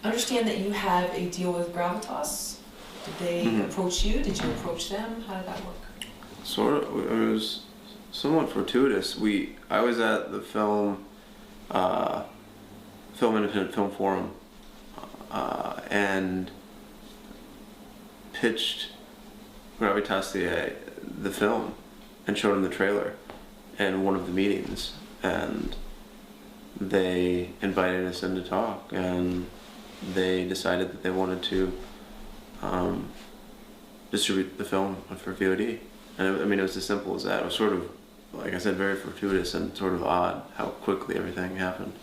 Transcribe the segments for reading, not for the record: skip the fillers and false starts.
understand that you have a deal with Gravitas. Did they approach you? Did you approach them? How did that work? Sort of. I mean, it was somewhat fortuitous. I was at the Independent Film Forum, and pitched Gravitas the film, and showed them the trailer in one of the meetings, and they invited us in to talk, and they decided that they wanted to distribute the film for VOD. And I mean, it was as simple as that. It was sort of, like I said, very fortuitous and sort of odd how quickly everything happened.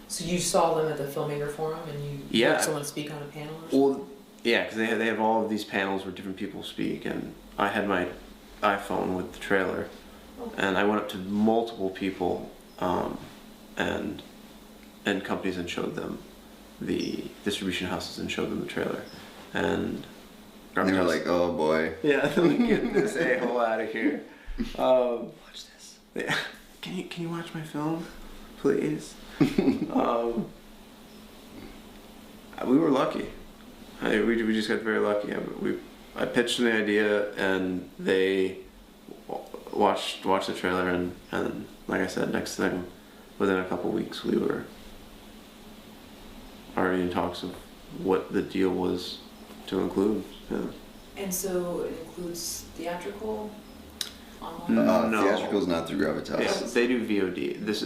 So you saw them at the Filmmaker Forum, and you heard someone speak on a panel or something? Well, yeah, because they have all of these panels where different people speak, and I had my iPhone with the trailer, and I went up to multiple people and companies and showed them the distribution houses and showed them the trailer, and they were like, "Oh boy, yeah, get this a-hole out of here." Watch this. Yeah. Can you watch my film, please? We were lucky. We just got very lucky. I pitched them the idea, and they watched the trailer, and like I said, next thing, within a couple weeks, we were already in talks of what the deal was to include. Yeah. And so it includes theatrical, online? No. Theatrical is not through Gravitas. Yeah, they do VOD. This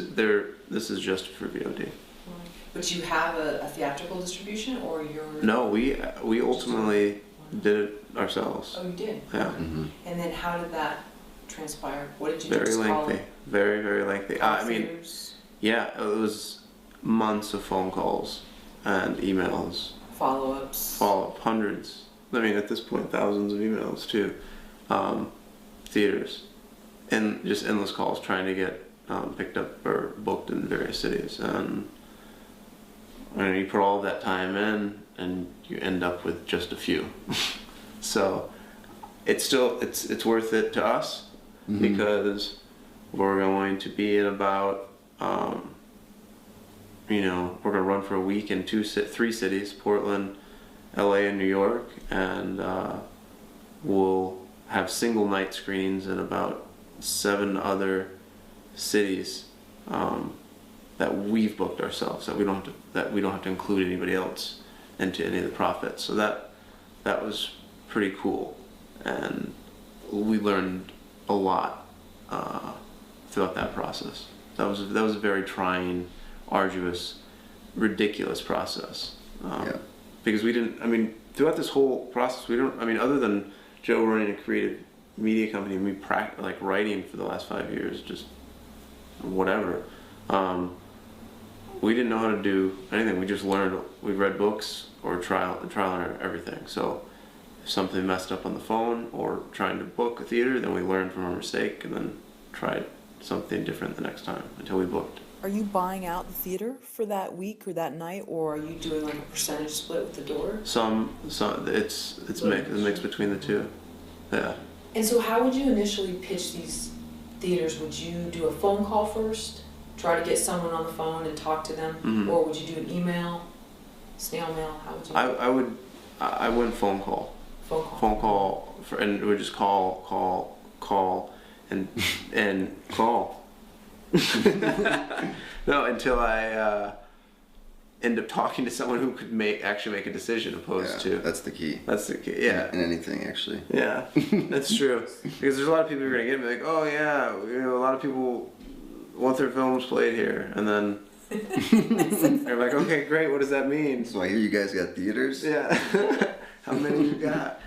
is just for VOD. But you have a theatrical distribution, or you're... No, we ultimately did it ourselves. Oh, you did? Yeah. Mm-hmm. And then how did that transpire? What did you Very just call lengthy. it? Very, very lengthy. I mean, Theaters? yeah, it was months of phone calls and emails. Follow-ups? Follow-up, hundreds. I mean, at this point, thousands of emails to theaters. And just endless calls trying to get picked up or booked in various cities. And you put all of that time in, and you end up with just a few. So it's worth it to us, because we're going to be in about we're going to run for a week in 3 cities: Portland, LA, and New York, and we'll have single night screenings in about 7 other cities that we've booked ourselves, that we don't have to include anybody else into any of the profits. So that was pretty cool, and we learned a lot throughout that process. That was a very trying, arduous, ridiculous process. Because we didn't. I mean, throughout this whole process, we don't. I mean, other than Joe running a creative media company and me writing for the last 5 years, just whatever. We didn't know how to do anything. We just learned. We read books or trial and everything. So if something messed up on the phone or trying to book a theater, then we learned from our mistake and then tried something different the next time until we booked. Are you buying out the theater for that week or that night, or are you doing like a percentage split with the door? Some it's a mix between the two. Yeah. And so how would you initially pitch these theaters? Would you do a phone call first? Try to get someone on the phone and talk to them? Or would you do an email, snail mail? How would you? I went phone call. Phone call, and we would just call, and call. No, until I end up talking to someone who could actually make a decision, opposed to. That's the key. That's the key. Yeah. In anything, actually. Yeah, that's true. Because there's a lot of people who are gonna get me like, oh yeah, a lot of people want their films played here, and then they're like, okay, great. What does that mean? So I hear you guys got theaters. Yeah. How many you got?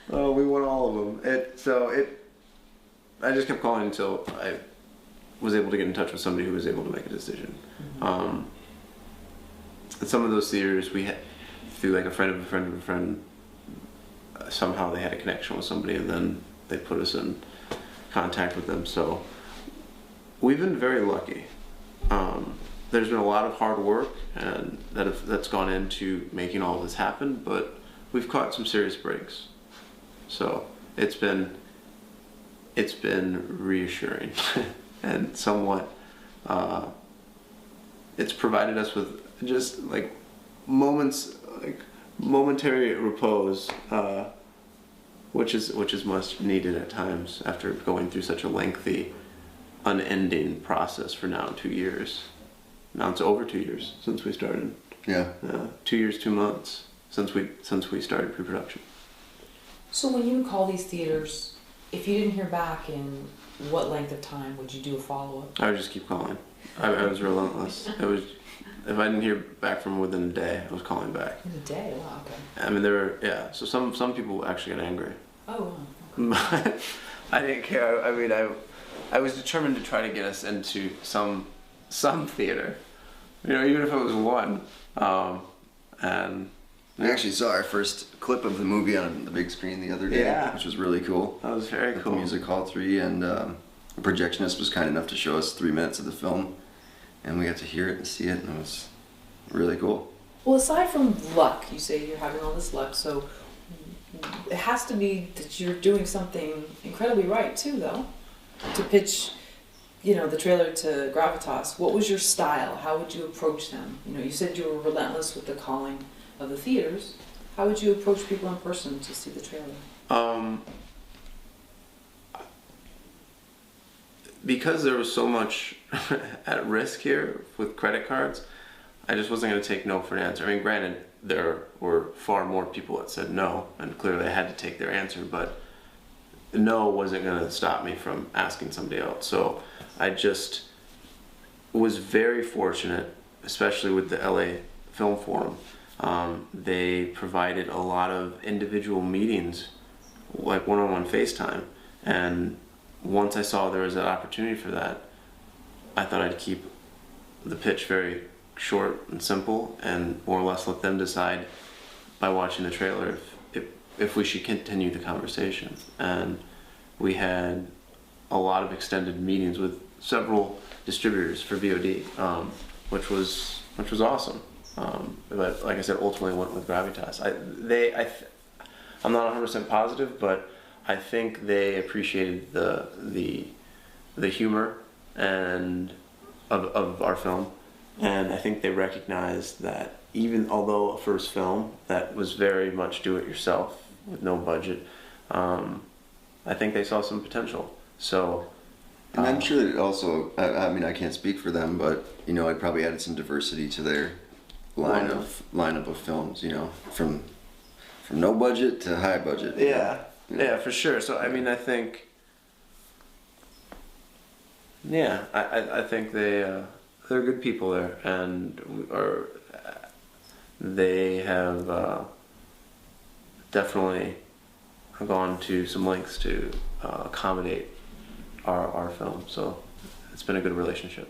Oh, we want all of them. I just kept calling until I was able to get in touch with somebody who was able to make a decision. And some of those theaters we had, through like a friend of a friend of a friend, somehow they had a connection with somebody, and then they put us in contact with them. So we've been very lucky. There's been a lot of hard work and that's gone into making all of this happen, but we've caught some serious breaks. So it's been reassuring and somewhat it's provided us with just like moments, like momentary repose, which is much needed at times after going through such a lengthy, unending process for now 2 years. Now it's over 2 years since we started. Yeah. 2 years, 2 months since we started pre-production. So when you would call these theaters, if you didn't hear back in what length of time, would you do a follow-up? I would just keep calling. I was relentless. It was, if I didn't hear back from within a day, I was calling back. In a day? Wow, okay. I mean, there were, yeah. So some people actually got angry. Oh, wow. But I didn't care. I mean, I was determined to try to get us into some theater, you know, even if it was one. And We actually saw our first clip of the movie on the big screen the other day, Yeah. which was really cool. that was very At cool. the Music Hall 3, and the projectionist was kind enough to show us 3 minutes of the film, and we got to hear it and see it, and it was really cool. Well, aside from luck, you say you're having all this luck, so it has to be that you're doing something incredibly right too, though, to pitch, you know, the trailer to Gravitas. What was your style? How would you approach them? You know, you said you were relentless with the calling of the theaters. How would you approach people in person to see the trailer? Because there was so much at risk here with credit cards, I just wasn't going to take no for an answer. I mean, granted, there were far more people that said no, and clearly I had to take their answer, but no wasn't going to stop me from asking somebody else. So I just was very fortunate, especially with the LA Film Forum. They provided a lot of individual meetings, like one-on-one FaceTime, and once I saw there was an opportunity for that, I thought I'd keep the pitch very short and simple, and more or less let them decide by watching the trailer if we should continue the conversation. And we had a lot of extended meetings with several distributors for VOD, which was awesome. But like I said, ultimately went with Gravitas. I'm not 100% positive, but I think they appreciated the humor and of our film, and I think they recognized that even although a first film that was very much do it yourself with no budget, I think they saw some potential. So, And I'm sure that also, I mean, I can't speak for them, but, you know, it probably added some diversity to their lineup of films, you know, from no budget to high budget. Yeah, for sure. So I mean, I think, yeah, I think they're good people there, and they have definitely gone to some lengths to accommodate our film. So it's been a good relationship.